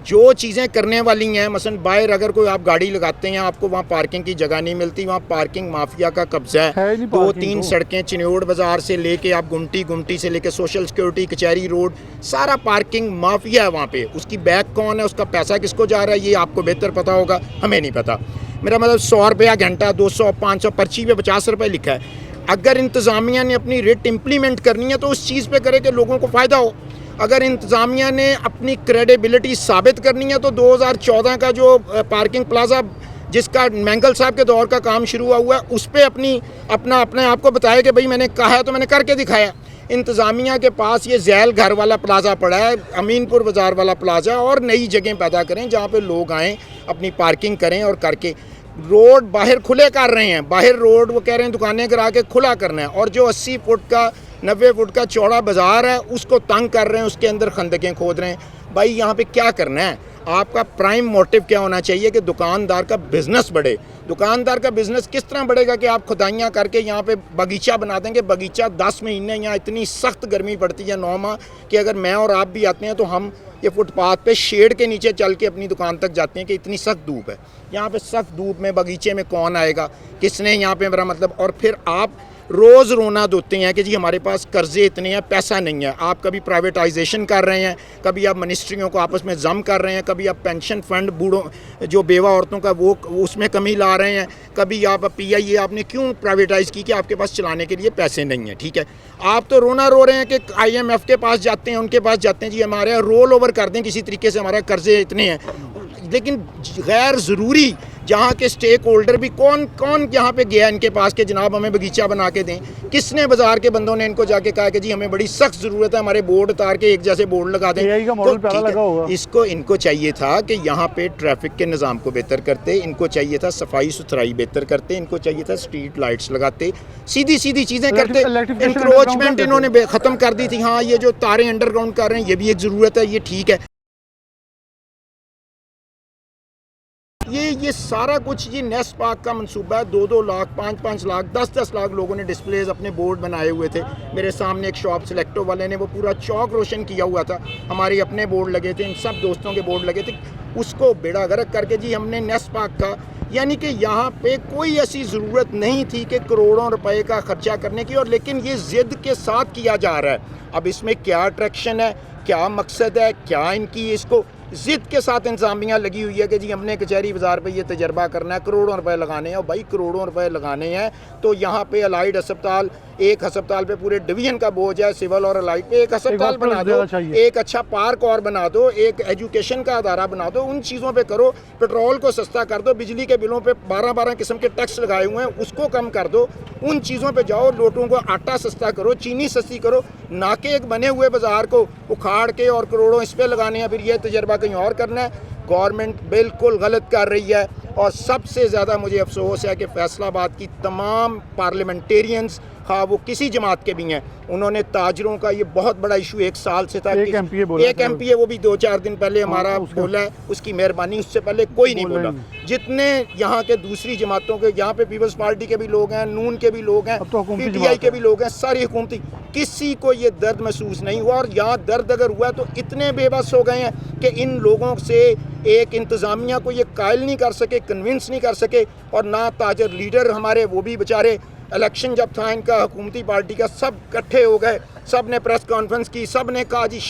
जो चीज़ें करने वाली हैं, मसलन बाहर अगर कोई आप गाड़ी लगाते हैं आपको वहाँ पार्किंग की जगह नहीं मिलती, वहाँ पार्किंग माफिया का कब्जा है। 2-3 सड़कें चिन्योड़ बाज़ार से लेके आप गुमटी से लेके सोशल सिक्योरिटी कचहरी रोड, सारा पार्किंग माफिया है वहाँ पे। उसकी बैक कौन है, उसका पैसा किसको जा रहा है, ये आपको बेहतर पता होगा, हमें नहीं पता। मेरा मतलब 100 रुपया घंटा, 200, 500, पर्ची पे 50 रुपये लिखा है। अगर इंतज़ामिया ने अपनी रेट इम्प्लीमेंट करनी है तो उस चीज़ पे करे कि लोगों को फ़ायदा हो। अगर इंतज़ामिया ने अपनी क्रेडिबिलिटी साबित करनी है तो 2014 का जो पार्किंग प्लाजा जिसका मैंगल साहब के दौर का काम शुरू हुआ है उस पर अपने आप को बताया कि भाई मैंने कहा है तो मैंने करके दिखाया। इंतज़ामिया के पास ये झैल घर वाला प्लाजा पड़ा है, अमीनपुर बाज़ार वाला प्लाजा, और नई जगह पैदा करें जहाँ पे लोग आएँ, अपनी पार्किंग करें और करके रोड बाहर खुले कर रहे हैं। बाहर रोड वो कह रहे हैं दुकानें करा के खुला करना है, और जो 80 फुट का 90 फुट का चौड़ा बाज़ार है उसको तंग कर रहे हैं, उसके अंदर खंदकें खोद रहे हैं। भाई यहाँ पे क्या करना है? आपका प्राइम मोटिव क्या होना चाहिए कि दुकानदार का बिज़नेस बढ़े। दुकानदार का बिज़नेस किस तरह बढ़ेगा कि आप खुदाइयाँ करके यहाँ पे बगीचा बना देंगे। बगीचा 10 महीने, यहाँ इतनी सख्त गर्मी पड़ती है 9 माह कि अगर मैं और आप भी आते हैं तो हम ये फुटपाथ पे शेड के नीचे चल के अपनी दुकान तक जाते हैं कि इतनी सख्त धूप है। यहाँ पे सख्त धूप में बगीचे में कौन आएगा, किसने यहाँ पे, मेरा मतलब। और फिर आप रोज़ रोना धोते हैं कि जी हमारे पास कर्जे इतने हैं, पैसा नहीं है। आप कभी प्राइवेटाइजेशन कर रहे हैं, कभी आप मिनिस्ट्रियों को आपस में जम कर रहे हैं, कभी आप पेंशन फंड बूढ़ों जो बेवा औरतों का वो उसमें कमी ला रहे हैं, कभी आप PIA आपने क्यों प्राइवेटाइज़ की कि आपके पास चलाने के लिए पैसे नहीं हैं। ठीक है, आप तो रोना रो रहे हैं कि IMF के पास जाते हैं, उनके पास जाते हैं, जी हमारे रोल ओवर कर दें किसी तरीके से, हमारे कर्जे इतने हैं। लेकिन गैर ज़रूरी जहाँ के स्टेक होल्डर भी कौन यहाँ पे गया इनके पास कि जनाब हमें बगीचा बना के दें? किसने बाज़ार के बंदों ने इनको जाके कहा कि जी हमें बड़ी सख्त ज़रूरत है, हमारे बोर्ड उतार के एक जैसे बोर्ड लगा दें? AI का मॉडल प्यारा लगा होगा। इनको चाहिए था कि यहाँ पे ट्रैफिक के निज़ाम को बेहतर करते, इनको चाहिए था सफाई सुथराई बेहतर करते, इनको चाहिए था स्ट्रीट लाइट्स लगाते, सीधी चीज़ें करते। इंक्रोचमेंट इन्होंने ख़त्म कर दी थी। हाँ, ये जो तारें अंडरग्राउंड कर रहे हैं ये भी एक ज़रूरत है, ये ठीक है। ये सारा कुछ ये नेस्ट पार्क का मंसूबा है। 2-2 लाख, 5-5 लाख, 10-10 लाख लोगों ने डिस्प्लेज अपने बोर्ड बनाए हुए थे। मेरे सामने एक शॉप सिलेक्टो वाले ने वो पूरा चौक रोशन किया हुआ था, हमारे अपने बोर्ड लगे थे, इन सब दोस्तों के बोर्ड लगे थे। उसको बेड़ा गर्क करके जी हमने नेस्ट पार्क का यानी कि यहाँ पे कोई ऐसी ज़रूरत नहीं थी कि करोड़ों रुपए का खर्चा करने की, और लेकिन ये ज़िद के साथ किया जा रहा है। अब इसमें क्या अट्रैक्शन है, क्या मकसद है, क्या इनकी इसको ज़िद के साथ इंतजामिया लगी हुई है कि जी हमने कचहरी बाज़ार पे ये तजर्बा करना है, करोड़ों रुपए लगाने हैं। और भाई करोड़ों रुपए लगाने हैं तो यहाँ पे अलाइड अस्पताल, एक अस्पताल पे पूरे डिवीजन का बोझ है, सिविल और अलाइड पे एक अस्पताल बना दो, एक अच्छा पार्क और बना दो, एक एजुकेशन का अदारा बना दो, उन चीज़ों पे करो। पेट्रोल को सस्ता कर दो, बिजली के बिलों पे 12-12 किस्म के टैक्स लगाए हुए हैं उसको कम कर दो, उन चीज़ों पे जाओ। लोगों को आटा सस्ता करो, चीनी सस्ती करो, ना कि एक बने हुए बाज़ार को उखाड़ के और करोड़ों इस पे लगाने हैं, फिर ये तजर्बा कहीं और करना है। गवर्नमेंट बिल्कुल गलत कर रही है। और सबसे ज़्यादा मुझे अफसोस है कि फैसलाबाद की तमाम पार्लियामेंटेरियंस, हाँ वो किसी जमात के भी हैं, उन्होंने ताजरों का ये बहुत बड़ा इशू 1 साल से था। एक एमपी वो भी 2-4 दिन पहले हमारा बोला है, उसकी मेहरबानी, उससे पहले कोई नहीं बोला। जितने यहाँ के दूसरी जमातों के, यहाँ पे पीपल्स पार्टी के भी लोग हैं, नून के भी लोग हैं, PTI के भी लोग हैं, सारी हुकूमती, किसी को ये दर्द महसूस नहीं हुआ। और यहाँ दर्द अगर हुआ तो इतने बेबस हो गए हैं कि इन लोगों से एक इंतज़ामिया को ये कायल नहीं कर सके, कन्विंस नहीं कर सके। और ना ताजर लीडर हमारे, वो भी बेचारे, इलेक्शन जब था इनका हुकूमती पार्टी का, सब इकट्ठे हो गए, सब ने प्रेस कॉन्फ्रेंस की, सब ने कहा जी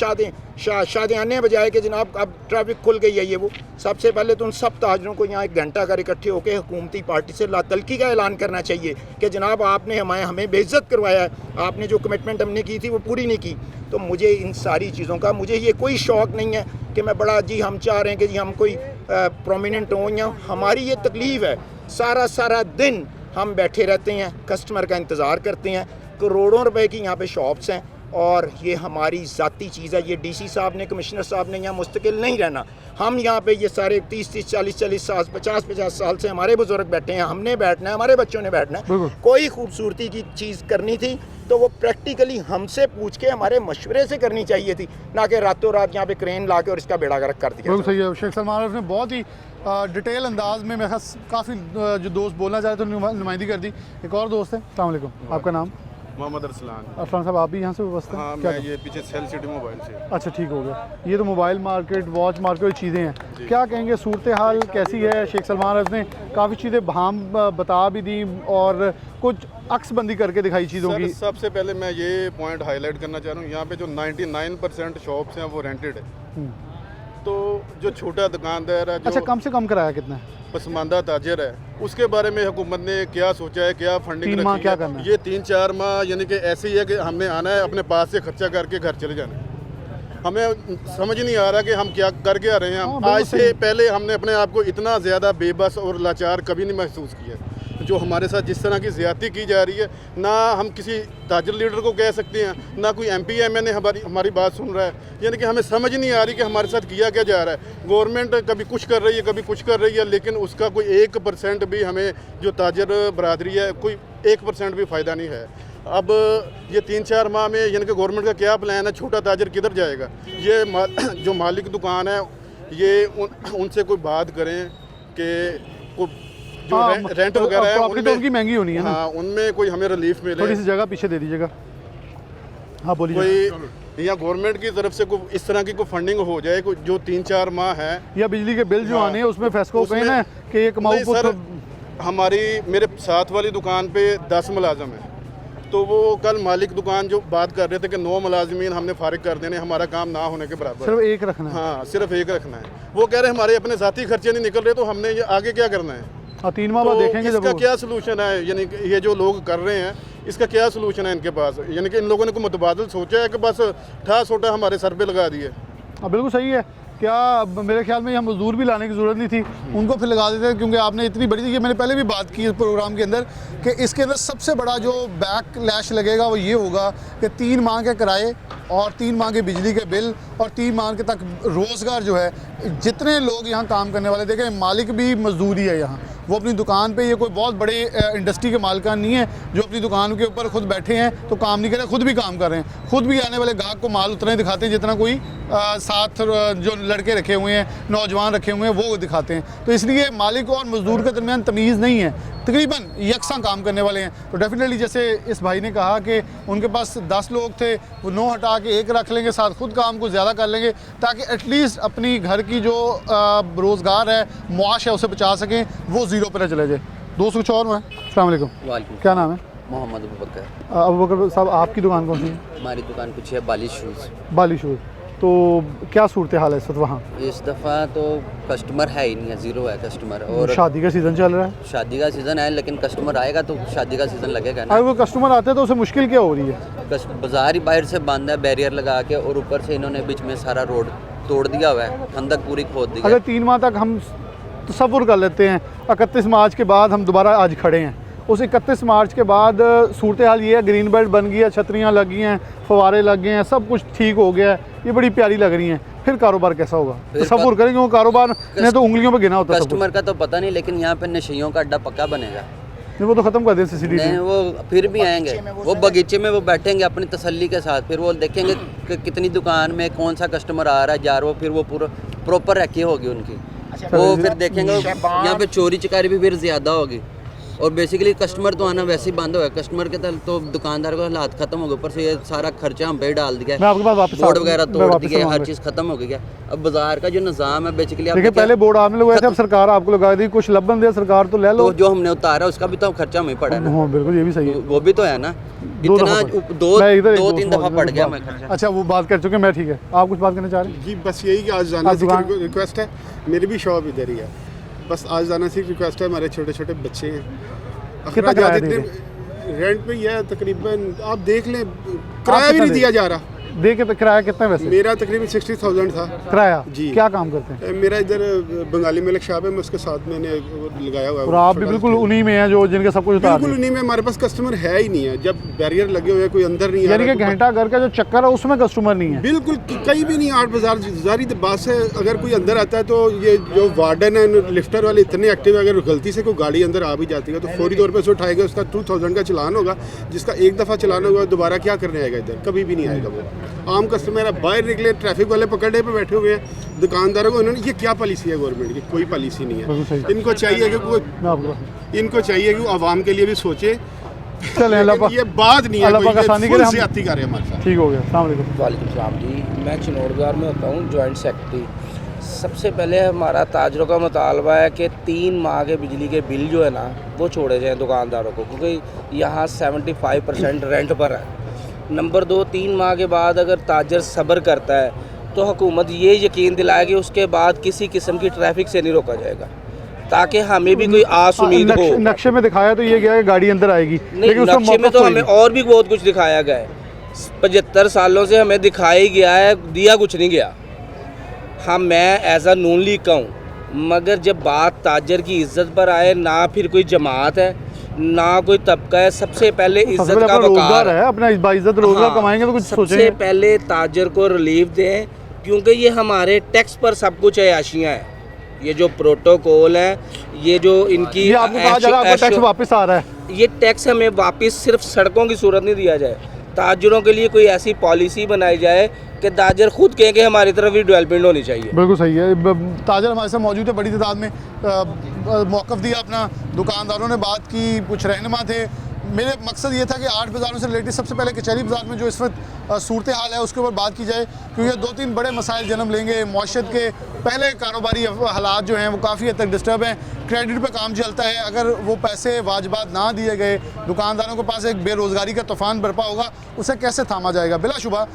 शादियाने बजाए कि जनाब अब ट्रैफिक खुल गई है ये वो। सबसे पहले तो उन सब ताजरों को यहाँ 1 घंटा कर इकट्ठे होकर हुकूमती पार्टी से लातलकी का ऐलान करना चाहिए कि जनाब आपने हमें बेइज्जत करवाया है, आपने जो कमिटमेंट हमने की थी वो पूरी नहीं की। तो मुझे इन सारी चीज़ों का, मुझे ये कोई शौक़ नहीं है कि मैं बड़ा जी हम चाह रहे हैं कि जी हम कोई प्रोमिनेंट हों, या हमारी ये तकलीफ़ है। सारा दिन हम बैठे रहते हैं, कस्टमर का इंतज़ार करते हैं, करोड़ों रुपए की यहाँ पे शॉप्स हैं, और ये हमारी ज़ाती चीज़ है। ये DC साहब ने, कमिश्नर साहब ने यहाँ मुस्तकिल नहीं रहना। हम यहाँ पे ये सारे 30-30, 40-40 साल, 50-50 साल से हमारे बुजुर्ग बैठे हैं, हमने बैठना है, हमारे बच्चों ने बैठना है। कोई खूबसूरती की चीज़ करनी थी तो वो प्रैक्टिकली हमसे पूछ के, हमारे मशवरे से करनी चाहिए थी, ना कि रातों रात यहाँ पे क्रेन ला के और इसका बेड़ा गर्क कर दिया। बिल्कुल सही है। शेख सलमान आरिफ ने बहुत ही डिटेल अंदाज में, मेरे काफ़ी जो दोस्त बोलना चाहे तो नुमाइंदी कर दी। एक और दोस्त है, अस्सलाम वालेकुम, आपका नाम? मोहम्मद अरसलान। अरसलान साहब, आप भी यहाँ से व्यवस्था? हाँ, मैं ये पीछे सेल सिटी मोबाइल से। अच्छा, ठीक हो गया। ये तो मोबाइल मार्केट, वॉच मार्केट चीज़ें हैं, क्या कहेंगे, सूरत हाल कैसी है? शेख सलमान आरिफ ने काफ़ी चीज़ें भाम बता भी दी और कुछ अक्सबंदी करके दिखाई चीज़ों की। सबसे पहले मैं ये पॉइंट हाईलाइट करना चाह रहा हूँ, यहाँ पे जो 99% शॉप्स हैं वो रेंटेड है। तो जो छोटा दुकानदार है, जो अच्छा, कम से कम किराया कितना है? पसमानदा ताजर है, उसके बारे में हुकूमत ने क्या सोचा है, क्या फंडिंग रखी है? क्या करना है? ये 3-4 माह यानी कि ऐसे ही है कि हमने आना है, अपने पास से खर्चा करके घर चले जाना है। हमें समझ नहीं आ रहा कि हम क्या करके आ रहे हैं। आज से पहले हमने अपने आप को इतना ज़्यादा बेबस और लाचार कभी नहीं महसूस किया। जो हमारे साथ जिस तरह की ज़्यादती की जा रही है, ना हम किसी ताजर लीडर को कह सकते हैं, ना कोई MP MNA हमारी बात सुन रहा है। यानी कि हमें समझ नहीं आ रही कि हमारे साथ किया क्या जा रहा है। गवर्नमेंट कभी कुछ कर रही है, कभी कुछ कर रही है, लेकिन उसका कोई 1% भी हमें, जो ताजर बरादरी है, कोई 1% भी फ़ायदा नहीं है। अब ये 3-4 माह में यानी कि गवर्नमेंट का क्या प्लान है? छोटा ताजर किधर जाएगा? ये जो मालिक दुकान है, ये उनसे कोई बात करें कि जो रेंट वगैरह है उनकी महंगी होनी है ना। हाँ, उनमें कोई हमें रिलीफ मिले। थोड़ी सी जगह पीछे दे दीजिएगा। हाँ, बोलिए। कोई या गवर्नमेंट की तरफ से कोई इस तरह की कोई फंडिंग हो जाए, कोई जो 3-4 माह है, या बिजली के बिल जो आने हैं उसमें फैसको कहें ना कि ये कमाऊ सर, हमारी मेरे साथ वाली दुकान पे 10 मुलाजम है, तो वो कल मालिक दुकान जो बात कर रहे थे कि 9 मुलाजमीन हमने फारिग कर देने, हमारा काम ना होने के बराबर, सिर्फ एक रखना है। हाँ, सिर्फ एक रखना है। वो कह रहे हमारे अपने ज़ाती खर्चे नहीं निकल रहे, तो हमने ये आगे क्या करना है? 3 माह बाद देखेंगे इसका क्या सलूशन है। यानी कि ये जो लोग कर रहे हैं, इसका क्या सलूशन है इनके पास? यानी कि इन लोगों ने कोई मुतबादल सोचा है कि बस ठा सोटा हमारे सर पे लगा दिए? हाँ, बिल्कुल सही है। क्या मेरे ख्याल में यहाँ मजदूर भी लाने की ज़रूरत नहीं थी, उनको फिर लगा देते हैं, क्योंकि आपने इतनी बड़ी, ये मैंने पहले भी बात की इस प्रोग्राम के अंदर कि इसके अंदर सबसे बड़ा जो बैक लैश लगेगा वो ये होगा कि 3 माह के किराए और 3 माह के बिजली के बिल और 3 माह के तक रोज़गार जो है, जितने लोग यहाँ काम करने वाले, देखें मालिक भी मजदूरी है यहाँ, वो अपनी दुकान पे, ये कोई बहुत बड़े इंडस्ट्री के मालिकान नहीं है जो अपनी दुकान के ऊपर खुद बैठे हैं तो काम नहीं कर रहे, खुद भी काम कर रहे हैं, खुद भी आने वाले ग्राहक को माल उतना ही दिखाते हैं जितना कोई साथ जो लड़के रखे हुए हैं, नौजवान रखे हुए हैं, वो दिखाते हैं। तो इसलिए मालिक और मजदूर के दरमियान तमीज़ नहीं है। तकरीबन यकसा काम करने वाले हैं। तो डेफिनेटली जैसे इस भाई ने कहा कि उनके पास 10 लोग थे, वो 9 हटा के 1 रख लेंगे, साथ खुद काम को ज़्यादा कर लेंगे ताकि एटलीस्ट अपनी घर की जो रोज़गार है, मुआश है, उसे बचा सकें, वो ज़ीरो पर न चले जाए। दोस्त कुछ और है। अस्सलाम वालेकुम, क्या नाम है? मोहम्मद अबू बकर। अबू बकर साहब, आपकी दुकान कौन सी है? हमारी दुकान कुछ है बाली शूज़। बाली शूज़। तो क्या सूरत हाल है इस वक्त वहाँ? इस दफ़ा तो कस्टमर है ही नहीं है, ज़ीरो है कस्टमर। और शादी का सीज़न चल रहा है। शादी का सीज़न है, लेकिन कस्टमर आएगा तो शादी का सीज़न लगेगा ना। अगर वो कस्टमर आते हैं तो उसे मुश्किल क्या हो रही है? बाज़ार ही बाहर से बंद है बैरियर लगा के, और ऊपर से इन्होंने बीच में सारा रोड तोड़ दिया हुआ है, खंदक पूरी खोद दी है। अगर 3 माह तक हम तसव्वुर कर लेते हैं, 31 मार्च के बाद हम दोबारा आज खड़े हैं, उस 31 मार्च के बाद सूरत हाल ये है, ग्रीन बेल्ट बन गई है, छतरियाँ लग गई हैं, फवारे लग गए हैं, सब कुछ ठीक हो गया है, ये बड़ी प्यारी लग रही हैं, फिर कारोबार कैसा होगा? तसव्वुर करेंगे, वो कारोबार ने तो उंगलियों पे गिना होता है। कस्टमर का तो पता नहीं, लेकिन यहाँ पे नशियों का अड्डा पक्का बनेगा। नहीं, वो तो ख़त्म कर दें CCTV। नहीं, वो फिर भी आएंगे, वो बगीचे में वो बैठेंगे अपनी तसल्ली के साथ, फिर वो देखेंगे कि कितनी दुकान में कौन सा कस्टमर आ रहा है, जा रहा है, फिर वो पूरा प्रॉपर रखी होगी उनकी, वो फिर देखेंगे। यहाँ पे चोरी चकारी भी फिर ज़्यादा होगी, और बेसिकली कस्टमर तो आना वैसे ही बंद हो गया। कस्टमर के तो दुकानदार का हालात खत्म हो गए, ऊपर से ये सारा खर्चा हम पे ही डाल दिया, बोर्ड वगैरह तोड़ दिए, हर चीज़ खत्म हो गया। अब बाजार का जो निज़ाम है बेसिकली, देखिए पहले बोर्ड आपने लगाए थे, अब सरकार आपको लगा दी, कुछ लबन दे सरकार तो ले लो। तो जो हमने उतारा उसका भी तो खर्चा हमें पड़ा ना। हाँ बिल्कुल, ये भी सही है, वो भी तो है ना, इतना 2-3 दफ़ा पड़ गया हमें खर्चा। अच्छा, वो बात कर चुके हैं, मैं ठीक है। आप कुछ बात करना चाह रहे हैं? जी बस यही कि आज जाना की रिक्वेस्ट है, मेरी भी शॉप इधर ही है, बस आज जाना सी रिक्वेस्ट है। हमारे छोटे छोटे बच्चे हैं, अखराजात रेंट पे ही है तकरीबन, आप देख लें, किराया भी नहीं दिया जा रहा। देखे तो किराया कितना है वैसे? मेरा तकरीबन 60,000 था किराया। जी। क्या काम करते हैं? मेरा इधर बंगाली मिल्क शॉप है, मैं उसके साथ मैंने लगाया हुआ है। और आप भी बिल्कुल उन्हीं में हैं जो जिनके सब कुछ उतार बिल्कुल उन्हीं में, हमारे पास कस्टमर है ही नहीं है, जब बैरियर लगे हुए हैं, कोई अंदर नहीं आ रहा। यानी कि घंटा घर का जो चक्कर है उसमें कस्टमर नहीं है? बिल्कुल कहीं भी नहीं। 8 बाजार जारी बात से अगर कोई अंदर आता है तो ये जो वार्डन है, लिफ्टर वाले इतने एक्टिव है, अगर गलती से कोई गाड़ी अंदर आ भी जाती है तो फौरी तौर पर उसे उठाएगा, उसका 2000 का चलान होगा, जिसका एक दफ़ा चलान होगा, दोबारा क्या करने आएगा इधर? कभी भी नहीं आएगा वो। आम कस्टमर बाहर निकले, ट्रैफिक वाले पकड़े पे बैठे हुए हैं, दुकानदारों को इन्होंने, ये क्या पॉलिसी है गवर्नमेंट की? कोई पॉलिसी नहीं है। इनको चाहिए कि वो आवाम के लिए भी सोचे। चलें, ये बात नहीं है, आसानी के लिए हम ज्यादती कर रहे हैं हमारे साथ। ठीक हो गया। अस्सलाम वालेकुम। वालेकुम सलाम जी, मैं चिनौर बाज़ार में होता हूँ, जॉइंट सेक्रेटरी। सबसे पहले हमारा ताजरों का मुतालबा है कि 3 माह के बिजली के बिल जो है ना वो छोड़े जाएँ दुकानदारों को, क्योंकि यहाँ 75% रेंट पर है। नंबर 2, 3 माह के बाद अगर ताजर सब्र करता है तो हुकूमत ये यकीन दिलाए कि उसके बाद किसी किस्म की ट्रैफिक से नहीं रोका जाएगा, ताकि हमें भी कोई आस उम्मीद हो। नक्शे में दिखाया तो ये गया है गाड़ी अंदर आएगी, लेकिन नक्शे में तो हमें और भी बहुत कुछ दिखाया गया है। 75 सालों से हमें दिखाई गया है, दिया कुछ नहीं गया। हम मैं एज आ नून लीग का हूँ, मगर जब बात ताजर की इज्जत पर आए, ना फिर कोई जमात है ना कोई तबका है, सबसे पहले इज्जत का वकार है, अपना इज्जत रोजगार कमाएंगे तो कुछ सोचेंगे। सबसे पहले ताजर को रिलीफ दें, क्योंकि ये हमारे टैक्स पर सब कुछ अयाशियाँ हैं। ये जो प्रोटोकॉल है, ये जो इनकी ये आपको कहा जा रहा है, आपको टैक्स वापस आ रहा है। ये टैक्स हमें वापस सिर्फ सड़कों की सूरत नहीं दिया जाए, ताजरों के लिए कोई ऐसी पॉलिसी बनाई जाए कि ताजर खुद कहें कि हमारी तरफ भी डेवलपमेंट होनी चाहिए। बिल्कुल सही है। ताजर हमारे साथ मौजूद है, बड़ी तादाद में मौक़िफ़ दिया अपना, दुकानदारों ने बात की, कुछ रहनुमा थे। मेरे मकसद ये था कि 8 बाज़ारों से रिलेटेड सबसे पहले कचहरी बाज़ार में जो इस वक्त सूरत हाल है उसके ऊपर बात की जाए, क्योंकि 2-3 बड़े मसाइल जन्म लेंगे। मौशत के पहले कारोबारी हालात जो हैं वो काफ़ी हद तक डिस्टर्ब हैं, क्रेडिट पे काम चलता है, अगर वो पैसे वाजबात ना दिए गए, दुकानदारों के पास एक बेरोज़गारी का तूफ़ान बरपा होगा, उसे कैसे थामा जाएगा? बिलाशुबा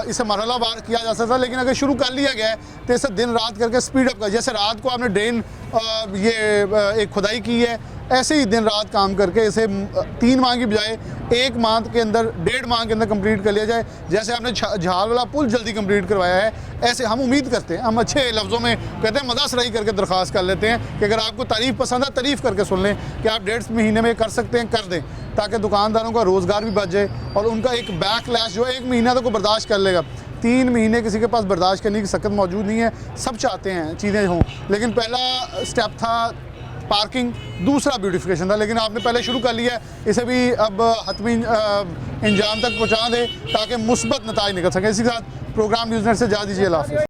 इसे मरहलावार किया जा सकता है, लेकिन अगर शुरू कर लिया गया है तो इसे दिन रात करके स्पीड अप कर, जैसे रात को आपने ड्रेन ये एक खुदाई की है, ऐसे ही दिन रात काम करके इसे 3 माह की बजाय 1 माह के अंदर, 1.5 माह के अंदर कंप्लीट कर लिया जाए। जैसे आपने झाल वाला पुल जल्दी कंप्लीट करवाया है, ऐसे हम उम्मीद करते हैं, हम अच्छे लफ्ज़ों में कहते हैं, मदासराई करके दरख्वास्त कर लेते हैं कि अगर आपको तारीफ़ पसंद है, तारीफ़ करके सुन लें कि आप 1.5 महीने में कर सकते हैं, कर दें, ताकि दुकानदारों का रोज़गार भी बच जाए और उनका एक बैकलैश जो है 1 महीना तो को बर्दाश्त कर लेगा। 3 महीने किसी के पास बर्दाश्त करने की सकत मौजूद नहीं है। सब चाहते हैं चीज़ें हों, लेकिन पहला स्टेप था पार्किंग, दूसरा ब्यूटिफिकेशन था, लेकिन आपने पहले शुरू कर लिया है, इसे भी अब हतमी इंजाम तक पहुँचा दें ताकि मुस्बत नताइज निकल सकें। इसी के साथ प्रोग्राम न्यूज़ नेट से जा दीजिए। अल्लाह हाफ़िज़।